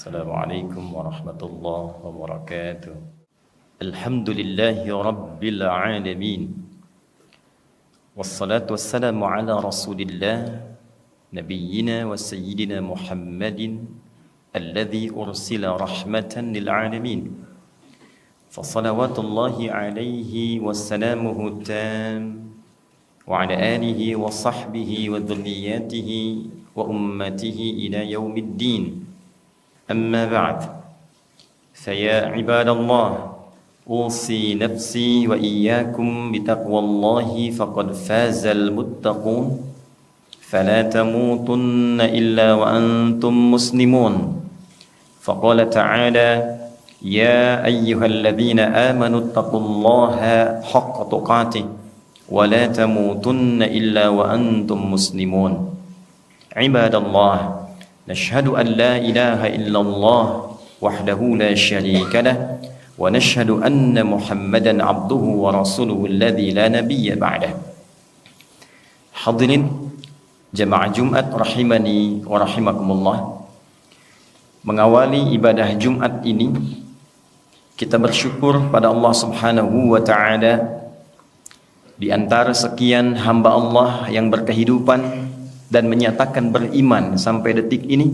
Assalamualaikum warahmatullahi wabarakatuh. Alhamdulillahi rabbil alamin. Wassalatu wassalamu ala rasulillah nabiyyina wa sayyidina Muhammadin alladhi ursila rahmatan lil alamin. Fassalawatullahi alaihi wassalamuhu tam wa ala alihi wa sahbihi wa dhurriyyatihi wa ummatihi ila yaumiddin. أما بعد فيا عباد الله أوصي نفسي وإياكم بتقوى الله فقد فاز المتقون فلا تموتن إلا وأنتم مسلمون فقال تعالى يا أيها الذين آمنوا اتقوا الله حق تقاته ولا تموتن إلا وأنتم مسلمون عباد الله نشهد أن لا إله إلا الله وحده لا شريك له ونشهد أن محمدا عبده ورسوله الذي لا نبي بعده. Hadirin jamaah Jumat rahimani wa rahimakumullah. Mengawali ibadah Jumat ini kita bersyukur pada Allah Subhanahu wa taala di antara sekian hamba Allah yang berkehidupan dan menyatakan beriman sampai detik ini,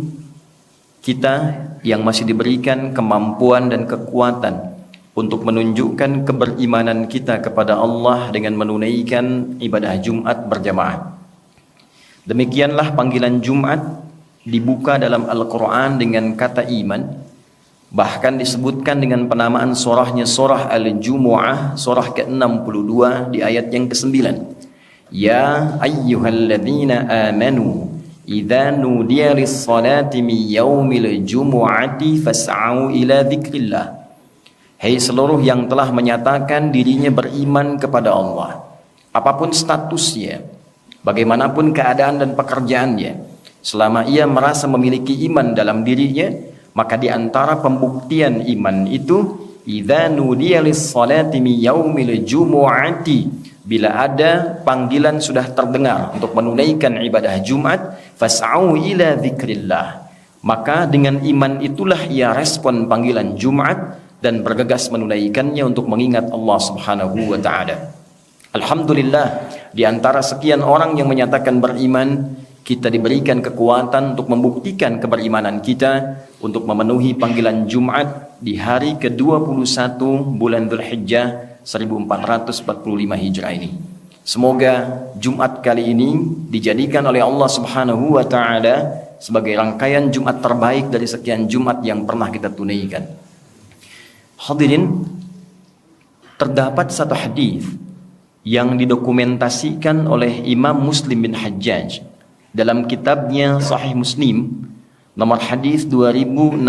kita yang masih diberikan kemampuan dan kekuatan untuk menunjukkan keberimanan kita kepada Allah dengan menunaikan ibadah Jumat berjamaah. Demikianlah panggilan Jumat dibuka dalam Al-Quran dengan kata iman, bahkan disebutkan dengan penamaan surahnya surah Al-Jumu'ah, surah ke-62 di ayat yang ke-9. Ya ayyuhalladzina amanu idza nudiya lis-salati min yaumil jumu'ati fas'au ila dzikrillah. Hai seluruh yang telah menyatakan dirinya beriman kepada Allah, apapun statusnya, bagaimanapun keadaan dan pekerjaannya, selama ia merasa memiliki iman dalam dirinya, maka di antara pembuktian iman itu idza nudiya lis-salati min yaumil jumu'ati, bila ada panggilan sudah terdengar untuk menunaikan ibadah Jumat, fas'au ila dzikrillah, maka dengan iman itulah ia respon panggilan Jumat dan bergegas menunaikannya untuk mengingat Allah Subhanahu wa taala. Alhamdulillah, di antara sekian orang yang menyatakan beriman, kita diberikan kekuatan untuk membuktikan keberimanan kita untuk memenuhi panggilan Jumat di hari ke-21 bulan Dzulhijjah 1445 Hijrah ini. Semoga Jumat kali ini dijadikan oleh Allah Subhanahu wa taala sebagai rangkaian Jumat terbaik dari sekian Jumat yang pernah kita tunaikan. Hadirin, terdapat satu hadis yang didokumentasikan oleh Imam Muslim bin Hajjaj dalam kitabnya Sahih Muslim nomor hadis 2664,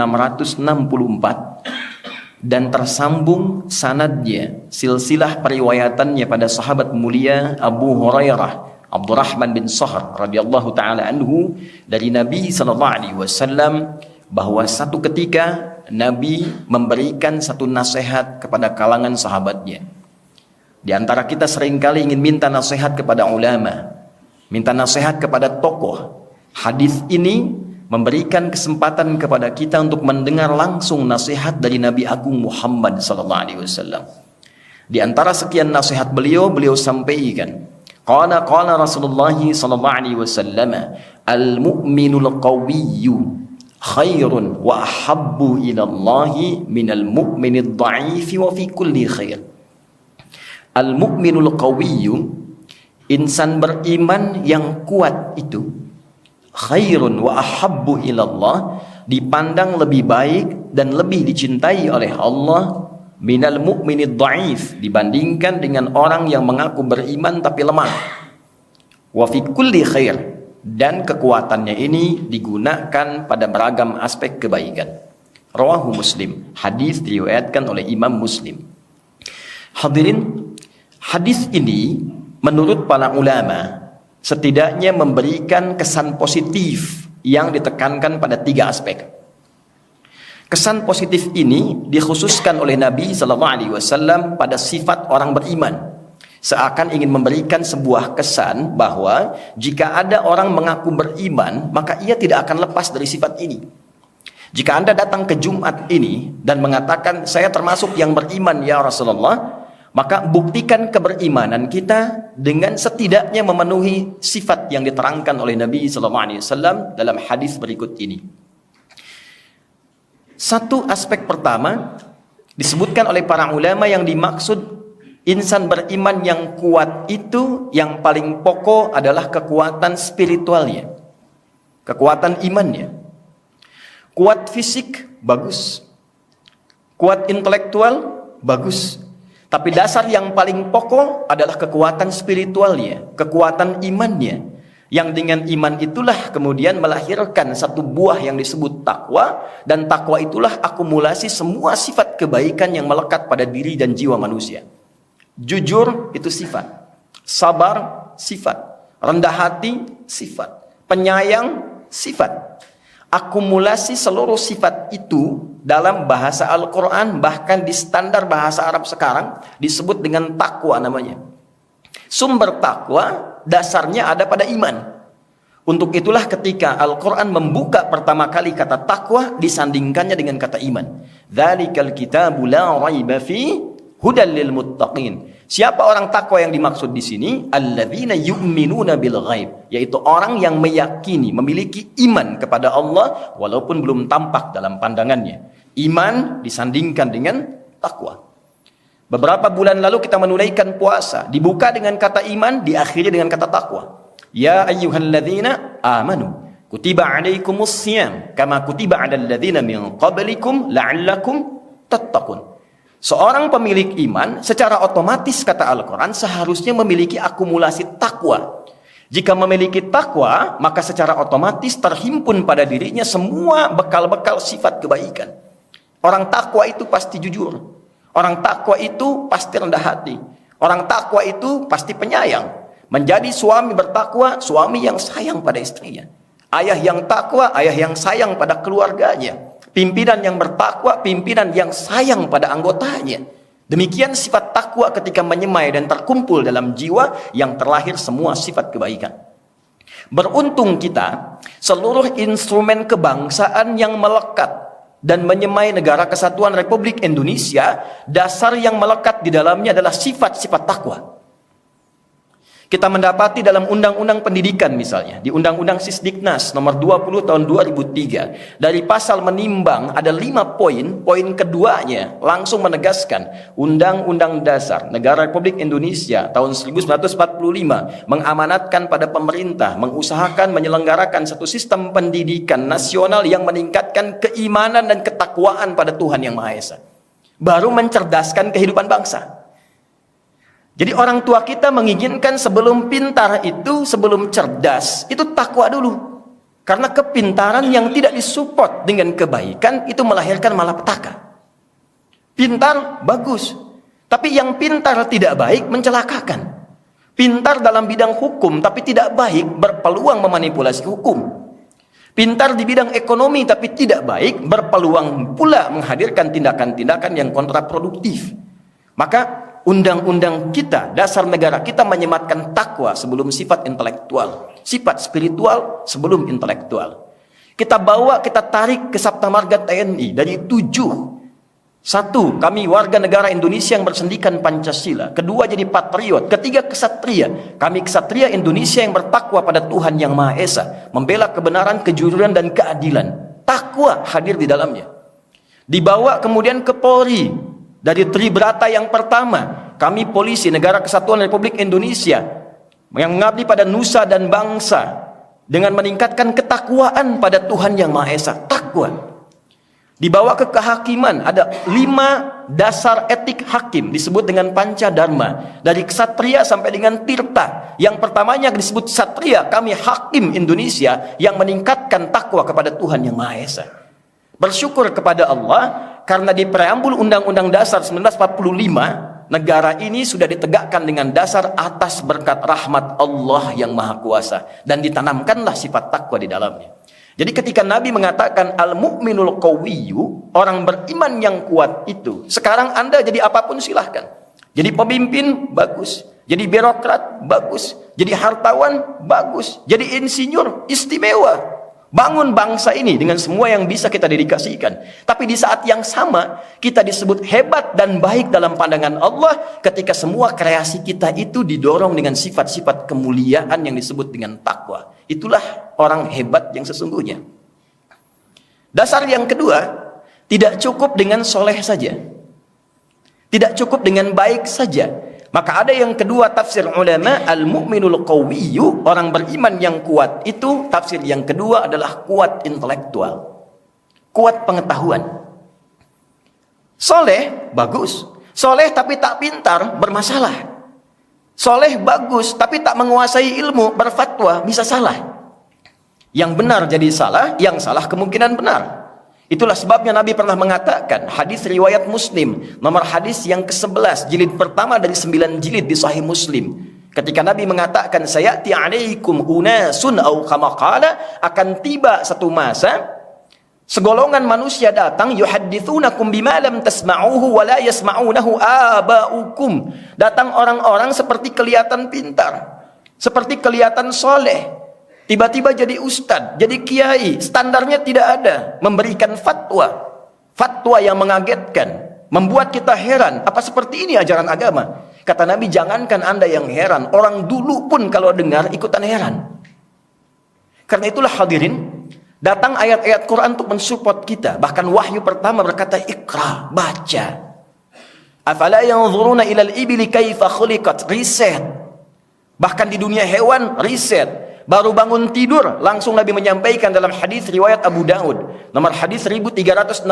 dan tersambung sanadnya, silsilah periwayatannya pada sahabat mulia Abu Hurairah Abdurrahman bin Sahr radhiyallahu taala anhu dari Nabi sallallahu alaihi wasallam bahwa satu ketika Nabi memberikan satu nasihat kepada kalangan sahabatnya. Di antara kita seringkali ingin minta nasihat kepada ulama, minta nasihat kepada tokoh. Hadis ini memberikan kesempatan kepada kita untuk mendengar langsung nasihat dari Nabi Agung Muhammad SAW. Di antara sekian nasihat beliau sampaikan, qala Rasulullah SAW, al-mu'minul qawiyyu khairun wa ahabbu ila Allahi minal mu'minid dha'ifi wa fi kulli khair. Al-mu'minul qawiyyu, insan beriman yang kuat itu, khairun wa ahabbu ilallah, dipandang lebih baik dan lebih dicintai oleh Allah, minal mu'minid dhaif, dibandingkan dengan orang yang mengaku beriman tapi lemah. Wa fi kulli khair, dan kekuatannya ini digunakan pada beragam aspek kebaikan. Rawahu Muslim, hadis diriwayatkan oleh Imam Muslim. Hadirin, hadis ini menurut para ulama setidaknya memberikan kesan positif yang ditekankan pada 3 aspek. Kesan positif ini dikhususkan oleh Nabi SAW pada sifat orang beriman. Seakan ingin memberikan sebuah kesan bahwa jika ada orang mengaku beriman, maka ia tidak akan lepas dari sifat ini. Jika Anda datang ke Jumat ini dan mengatakan, saya termasuk yang beriman ya Rasulullah, maka buktikan keberimanan kita dengan setidaknya memenuhi sifat yang diterangkan oleh Nabi SAW dalam hadis berikut ini. Satu aspek pertama disebutkan oleh para ulama yang dimaksud insan beriman yang kuat itu, yang paling pokok adalah kekuatan spiritualnya, kekuatan imannya. Kuat fisik, bagus. Kuat intelektual, bagus. Tapi dasar yang paling pokok adalah kekuatan spiritualnya, kekuatan imannya. Yang dengan iman itulah kemudian melahirkan satu buah yang disebut takwa. Dan takwa itulah akumulasi semua sifat kebaikan yang melekat pada diri dan jiwa manusia. Jujur itu sifat. Sabar, sifat. Rendah hati, sifat. Penyayang, sifat. Akumulasi seluruh sifat itu dalam bahasa Al-Quran, bahkan di standar bahasa Arab sekarang disebut dengan takwa namanya. Sumber takwa dasarnya ada pada iman. Untuk itulah ketika Al-Quran membuka pertama kali kata takwa, disandingkannya dengan kata iman. Dzalikal kitabu la raiba fi hudal lil muttaqin. Siapa orang takwa yang dimaksud di sini? Alladzina yu'minuna bil ghaib, yaitu orang yang meyakini, memiliki iman kepada Allah walaupun belum tampak dalam pandangannya. Iman disandingkan dengan takwa. Beberapa bulan lalu kita menunaikan puasa, dibuka dengan kata iman, diakhiri dengan kata takwa. Ya ayyuhalladzina amanu kutiba alaikumus shiyam kama kutiba alal ladzina min qablikum la'allakum tattaqun. Seorang pemilik iman secara otomatis kata Al-Quran seharusnya memiliki akumulasi takwa. Jika memiliki takwa, maka secara otomatis terhimpun pada dirinya semua bekal-bekal sifat kebaikan. Orang takwa itu pasti jujur. Orang takwa itu pasti rendah hati. Orang takwa itu pasti penyayang. Menjadi suami bertakwa, suami yang sayang pada istrinya. Ayah yang takwa, ayah yang sayang pada keluarganya. Pimpinan yang bertakwa, pimpinan yang sayang pada anggotanya. Demikian sifat takwa ketika menyemai dan terkumpul dalam jiwa yang terlahir semua sifat kebaikan. Beruntung kita, seluruh instrumen kebangsaan yang melekat dan menyemai negara kesatuan Republik Indonesia, dasar yang melekat di dalamnya adalah sifat-sifat takwa. Kita mendapati dalam Undang-Undang Pendidikan misalnya, di Undang-Undang Sisdiknas nomor 20 tahun 2003, dari pasal menimbang ada 5 poin. Poin keduanya langsung menegaskan Undang-Undang Dasar Negara Republik Indonesia tahun 1945 mengamanatkan pada pemerintah mengusahakan menyelenggarakan satu sistem pendidikan nasional yang meningkatkan keimanan dan ketakwaan pada Tuhan Yang Maha Esa, baru mencerdaskan kehidupan bangsa. Jadi orang tua kita menginginkan sebelum pintar itu, sebelum cerdas, itu takwa dulu. Karena kepintaran yang tidak disupport dengan kebaikan, itu melahirkan malapetaka. Pintar, bagus. Tapi yang pintar tidak baik, mencelakakan. Pintar dalam bidang hukum, tapi tidak baik, berpeluang memanipulasi hukum. Pintar di bidang ekonomi, tapi tidak baik, berpeluang pula menghadirkan tindakan-tindakan yang kontraproduktif. Maka undang-undang kita, dasar negara kita menyematkan takwa sebelum sifat intelektual, sifat spiritual sebelum intelektual. Kita bawa, kita tarik ke Sabta Marga TNI dari 7. 1, kami warga negara Indonesia yang bersendikan Pancasila. 2, jadi patriot. 3, kesatria. Kami kesatria Indonesia yang bertakwa pada Tuhan Yang Maha Esa, membela kebenaran, kejujuran dan keadilan. Takwa hadir di dalamnya. Dibawa kemudian ke Polri. Dari Tribrata yang pertama, kami polisi negara kesatuan Republik Indonesia yang mengabdi pada nusa dan bangsa dengan meningkatkan ketakwaan pada Tuhan Yang Maha Esa, takwa. Dibawa ke kehakiman, ada 5 dasar etik hakim disebut dengan Pancadharma, dari ksatria sampai dengan tirta. Yang pertamanya disebut satria, kami hakim Indonesia yang meningkatkan takwa kepada Tuhan Yang Maha Esa. Bersyukur kepada Allah karena di preambul Undang-Undang Dasar 1945, negara ini sudah ditegakkan dengan dasar atas berkat rahmat Allah yang Maha Kuasa, dan ditanamkanlah sifat takwa di dalamnya. Jadi ketika Nabi mengatakan al-mu'minul qawiyyu, orang beriman yang kuat itu, sekarang Anda jadi apapun silahkan. Jadi pemimpin, bagus. Jadi birokrat, bagus. Jadi hartawan, bagus. Jadi insinyur, istimewa. Bangun bangsa ini dengan semua yang bisa kita dedikasikan. Tapi di saat yang sama, kita disebut hebat dan baik dalam pandangan Allah ketika semua kreasi kita itu didorong dengan sifat-sifat kemuliaan yang disebut dengan takwa. Itulah orang hebat yang sesungguhnya. Dasar yang kedua, tidak cukup dengan soleh saja. Tidak cukup dengan baik saja. Maka ada yang kedua tafsir ulama, al-mu'minul qawiyyu, orang beriman yang kuat itu tafsir yang kedua adalah kuat intelektual, kuat pengetahuan. Soleh bagus, soleh tapi tak pintar bermasalah. Soleh bagus tapi tak menguasai ilmu berfatwa bisa salah. Yang benar jadi salah, yang salah kemungkinan benar. Itulah sebabnya Nabi pernah mengatakan, hadis riwayat Muslim, nomor hadis yang ke-11, jilid pertama dari 9 jilid di Sahih Muslim. Ketika Nabi mengatakan, sayati alaikum unasun au kama qala, akan tiba satu masa, segolongan manusia datang, yuhaddithunakum bima lam tasma'uhu wa la yasma'unahu aba'ukum. Datang orang-orang seperti kelihatan pintar, seperti kelihatan soleh, tiba-tiba jadi ustadz, jadi kiai, standarnya tidak ada, memberikan fatwa, fatwa yang mengagetkan, membuat kita heran, apa seperti ini ajaran agama? Kata Nabi, jangankan Anda yang heran, orang dulu pun kalau dengar ikutan heran. Karena itulah hadirin, datang ayat-ayat Quran untuk mensupport kita. Bahkan wahyu pertama berkata, Iqra, baca. Afala yanzuruna ilal ibili kaifa khuliqat, riset. Bahkan di dunia hewan, riset. Baru bangun tidur, langsung Nabi menyampaikan dalam hadis riwayat Abu Daud, nomor hadis 1367.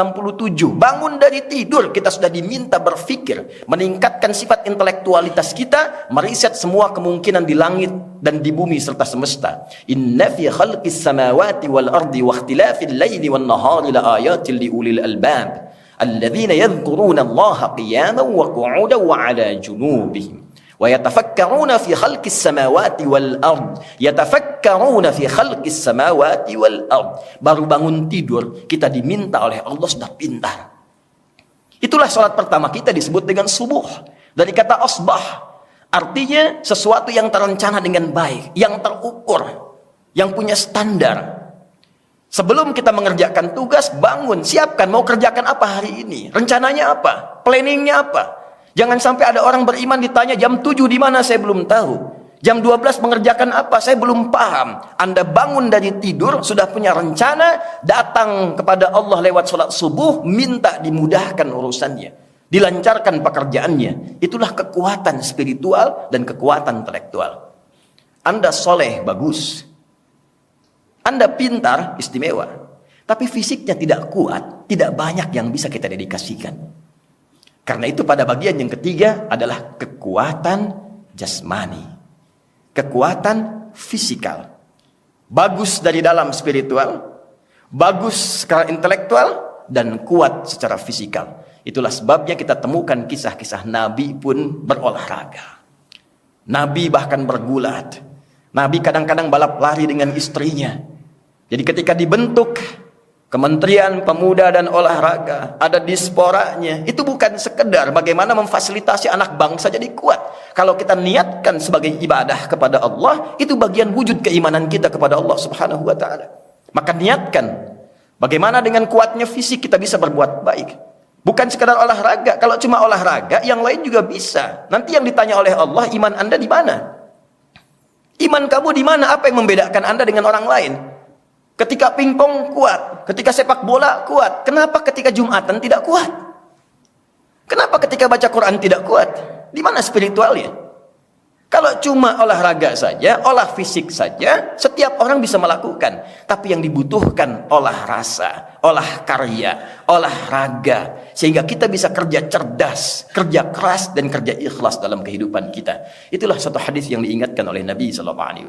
Bangun dari tidur, kita sudah diminta berfikir, meningkatkan sifat intelektualitas kita, meriset semua kemungkinan di langit dan di bumi serta semesta. Inna fi khalqis samawati wal ardi wa ikhtilafil laili wan nahari la ayatil li ulil albab alladzina yadhkuruna Allaha qiyaman wa qu'udan wa 'ala junubihim. وَيَتَفَكَّرُونَ فِي خَلْقِ السَّمَاوَاتِ وَالْأَرْضِ يَتَفَكَّرُونَ فِي خَلْقِ السَّمَاوَاتِ وَالْأَرْضِ. Baru bangun tidur, kita diminta oleh Allah sudah pintar. Itulah salat pertama kita disebut dengan subuh. Dari kata asbah, artinya sesuatu yang terencana dengan baik, yang terukur, yang punya standar. Sebelum kita mengerjakan tugas, bangun, siapkan mau kerjakan apa hari ini, rencananya apa, planningnya apa. Jangan sampai ada orang beriman ditanya jam 7 di mana, saya belum tahu. Jam 12 mengerjakan apa, saya belum paham. Anda bangun dari tidur, sudah punya rencana, datang kepada Allah lewat sholat subuh, minta dimudahkan urusannya, dilancarkan pekerjaannya. Itulah kekuatan spiritual dan kekuatan intelektual. Anda soleh, bagus. Anda pintar, istimewa. Tapi fisiknya tidak kuat, tidak banyak yang bisa kita dedikasikan. Karena itu pada bagian yang ketiga adalah kekuatan jasmani, kekuatan fisikal. Bagus dari dalam spiritual, bagus secara intelektual, dan kuat secara fisikal. Itulah sebabnya kita temukan kisah-kisah Nabi pun berolahraga. Nabi bahkan bergulat. Nabi kadang-kadang balap lari dengan istrinya. Jadi ketika dibentuk Kementerian Pemuda dan Olahraga, ada disporanya. Itu bukan sekedar bagaimana memfasilitasi anak bangsa jadi kuat. Kalau kita niatkan sebagai ibadah kepada Allah, itu bagian wujud keimanan kita kepada Allah Subhanahu wa ta'ala. Maka niatkan bagaimana dengan kuatnya fisik kita bisa berbuat baik. Bukan sekedar olahraga. Kalau cuma olahraga, yang lain juga bisa. Nanti yang ditanya oleh Allah, iman Anda di mana? Iman kamu di mana? Apa yang membedakan Anda dengan orang lain? Ketika pingpong kuat, ketika sepak bola kuat, kenapa ketika Jumatan tidak kuat? Kenapa ketika baca Quran tidak kuat? Di mana spiritualnya? Kalau cuma olahraga saja, olah fisik saja, setiap orang bisa melakukan. Tapi yang dibutuhkan olah rasa, olah karya, olahraga. Sehingga kita bisa kerja cerdas, kerja keras, dan kerja ikhlas dalam kehidupan kita. Itulah satu hadis yang diingatkan oleh Nabi SAW.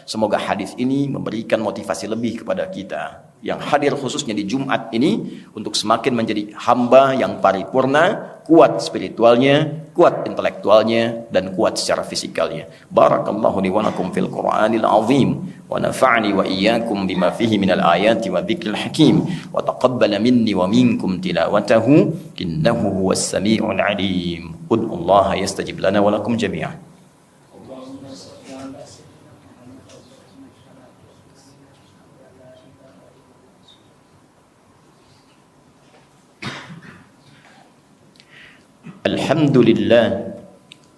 Semoga hadis ini memberikan motivasi lebih kepada kita yang hadir khususnya di Jumat ini untuk semakin menjadi hamba yang paripurna, kuat spiritualnya, kuat intelektualnya, dan kuat secara fisikalnya. Barakallahu li wa lakum fil Qur'anil azim wa nafa'ni wa iyyakum bima fihi minal ayati wa dzikril hakim wa taqabbala minni wa minkum tilawatahu innahu huwas sami'ul alim. Ud'ullaha yastajib lana wa lakum jami'an. Alhamdulillah,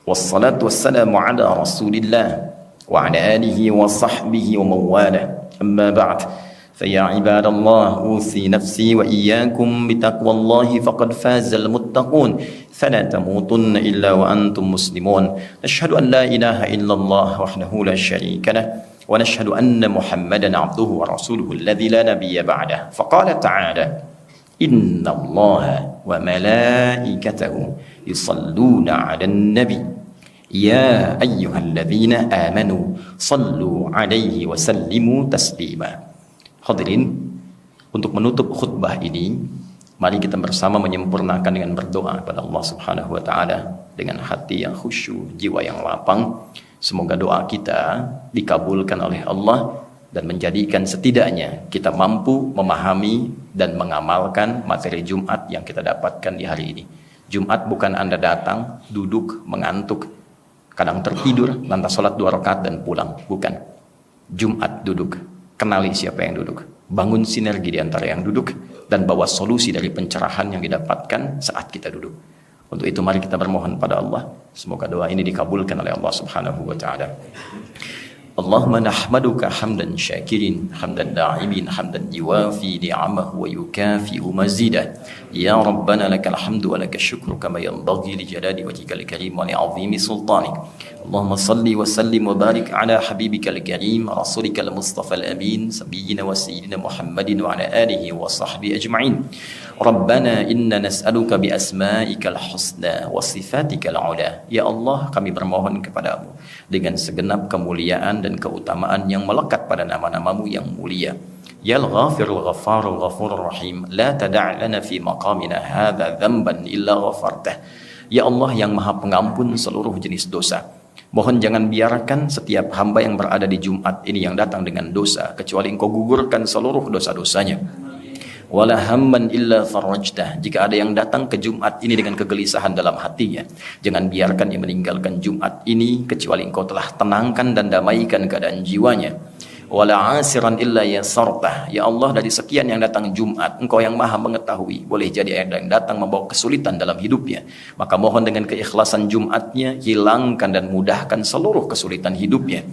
wassalatu wassalamu ala rasulillah wa ala alihi wa sahbihi wa mawala. Amma ba'd, faya ibadallah, usi nafsi wa iyyakum bitaqwallahi faqad fazal muttaqun. Fala tamutunna illa wa antum muslimun. Nashhadu an la ilaha illallah wahdahu la syarika lah, wa nashhadu anna Muhammadan abduhu wa rasuluhu alladzi la nabiyya ba'dah. Faqala ta'ala: Inna Allah wa malaikatahu yusalluna 'alan nabi ya ayyuhalladzina amanu sallu 'alaihi wa sallimu taslima. Hadirin, untuk menutup khutbah ini, mari kita bersama menyempurnakan dengan berdoa kepada Allah Subhanahu wa taala dengan hati yang khusyuk, jiwa yang lapang. Semoga doa kita dikabulkan oleh Allah dan menjadikan setidaknya kita mampu memahami dan mengamalkan materi Jumat yang kita dapatkan di hari ini. Jumat bukan Anda datang, duduk, mengantuk, kadang tertidur, lantas sholat 2 rakaat dan pulang. Bukan. Jumat duduk, kenali siapa yang duduk, bangun sinergi di antara yang duduk, dan bawa solusi dari pencerahan yang didapatkan saat kita duduk. Untuk itu mari kita bermohon pada Allah, semoga doa ini dikabulkan oleh Allah Subhanahu wa taala. Allahumma nahmaduka hamdan syakirin, hamdan da'imin, hamdan yuwafi ni'amahu wa yukafi'u mazidah. Ya Rabbana lakal hamdu wa lakal syukru kama yanbaghi li jalali wajhikal karim wa li'azimi sultanik. Allahumma salli wa sallim wa barik ala habibikal karim rasulikal mustafa al-amin sayyidina wa sayyidina Muhammadin wa ala alihi wa sahbihi ajma'in. Rabbana inna nas'aluka bi asma'ikal husna wa sifatikal ula. Ya Allah, kami bermohon kepadamu dengan segenap kemuliaan dan keutamaan yang melekat pada nama-namamu yang mulia. Ya Al-Ghafirul Ghaffarul Ghafurur Rahim, la tada' lana fi maqamina hadha dhanban illa ghafartah. Ya Allah yang Maha Pengampun seluruh jenis dosa, mohon jangan biarkan setiap hamba yang berada di Jumat ini yang datang dengan dosa, kecuali Engkau gugurkan seluruh dosa-dosanya. Wala hamman illa farajtah. Jika ada yang datang ke Jumat ini dengan kegelisahan dalam hatinya, jangan biarkan dia meninggalkan Jumat ini kecuali Engkau telah tenangkan dan damaikan keadaan jiwanya. Wala asiran illa yasartah. Ya Allah, dari sekian yang datang Jumat, Engkau yang Maha mengetahui, boleh jadi ada yang datang membawa kesulitan dalam hidupnya, maka mohon dengan keikhlasan Jumatnya, hilangkan dan mudahkan seluruh kesulitan hidupnya.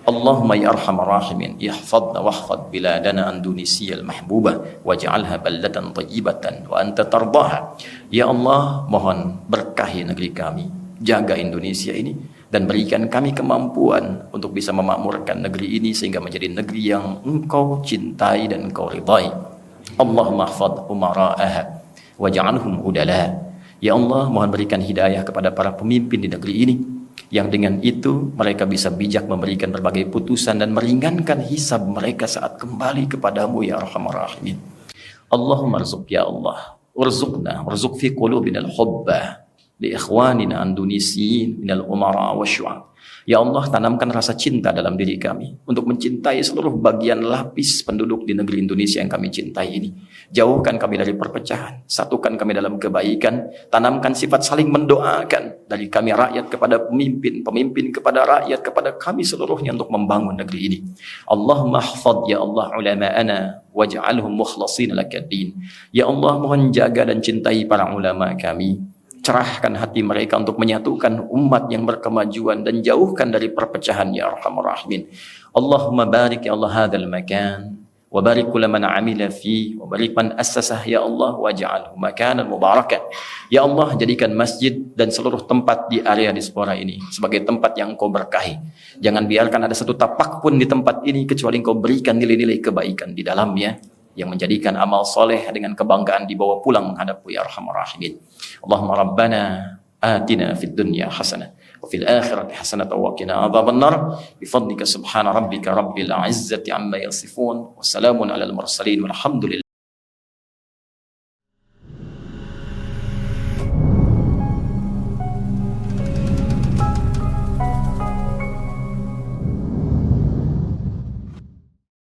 Allahumma ya arhamar rahimin, ihfadna wahfad biladana Indonesia al-mahbubah waj'alha baldatan thayyibatan wa anta tardaha. Ya Allah, mohon berkahi negeri kami, jaga Indonesia ini, dan berikan kami kemampuan untuk bisa memakmurkan negeri ini sehingga menjadi negeri yang Engkau cintai dan Engkau ridai. Allahumma ihfad umara'aha waj'alhum udala. Ya Allah, mohon berikan hidayah kepada para pemimpin di negeri ini, yang dengan itu mereka bisa bijak memberikan berbagai putusan dan meringankan hisab mereka saat kembali kepadamu ya Arhamar Rahimin. Allahumma rzuq ya Allah, warzuq fi qulubina al-hubba li ikhwanina Indonesiyin minal umara wa syu'ab. Ya Allah, tanamkan rasa cinta dalam diri kami untuk mencintai seluruh bagian lapis penduduk di negeri Indonesia yang kami cintai ini. Jauhkan kami dari perpecahan, satukan kami dalam kebaikan, tanamkan sifat saling mendoakan dari kami rakyat kepada pemimpin, pemimpin kepada rakyat, kepada kami seluruhnya untuk membangun negeri ini. Allahumma hafadh ya Allah ulama'ana waj'alhum mukhlasin lakad-din. Ya Allah, mohon jaga dan cintai para ulama kami. Cerahkan hati mereka untuk menyatukan umat yang berkemajuan dan jauhkan dari perpecahan ya Arhamar Rahimin. Allahumma barik ya Allah hadzal makan wa barik kull man amila fi wa barik man assasah ya Allah waj'alhu makanan mubarakan. Ya Allah, jadikan masjid dan seluruh tempat di area diaspora ini sebagai tempat yang Engkau berkahi. Jangan biarkan ada satu tapak pun di tempat ini kecuali Engkau berikan nilai-nilai kebaikan di dalamnya yang menjadikan amal soleh dengan kebanggaan dibawa pulang menghadap ya Arhamar Rahimin. Allahumma rabbana atina fid dunya hasanah wa fil akhirati hasanah wa qina adzabannar bifadlika subhana rabbika rabbil izzati amma yasifun wa salamun alal mursalin walhamdulillah.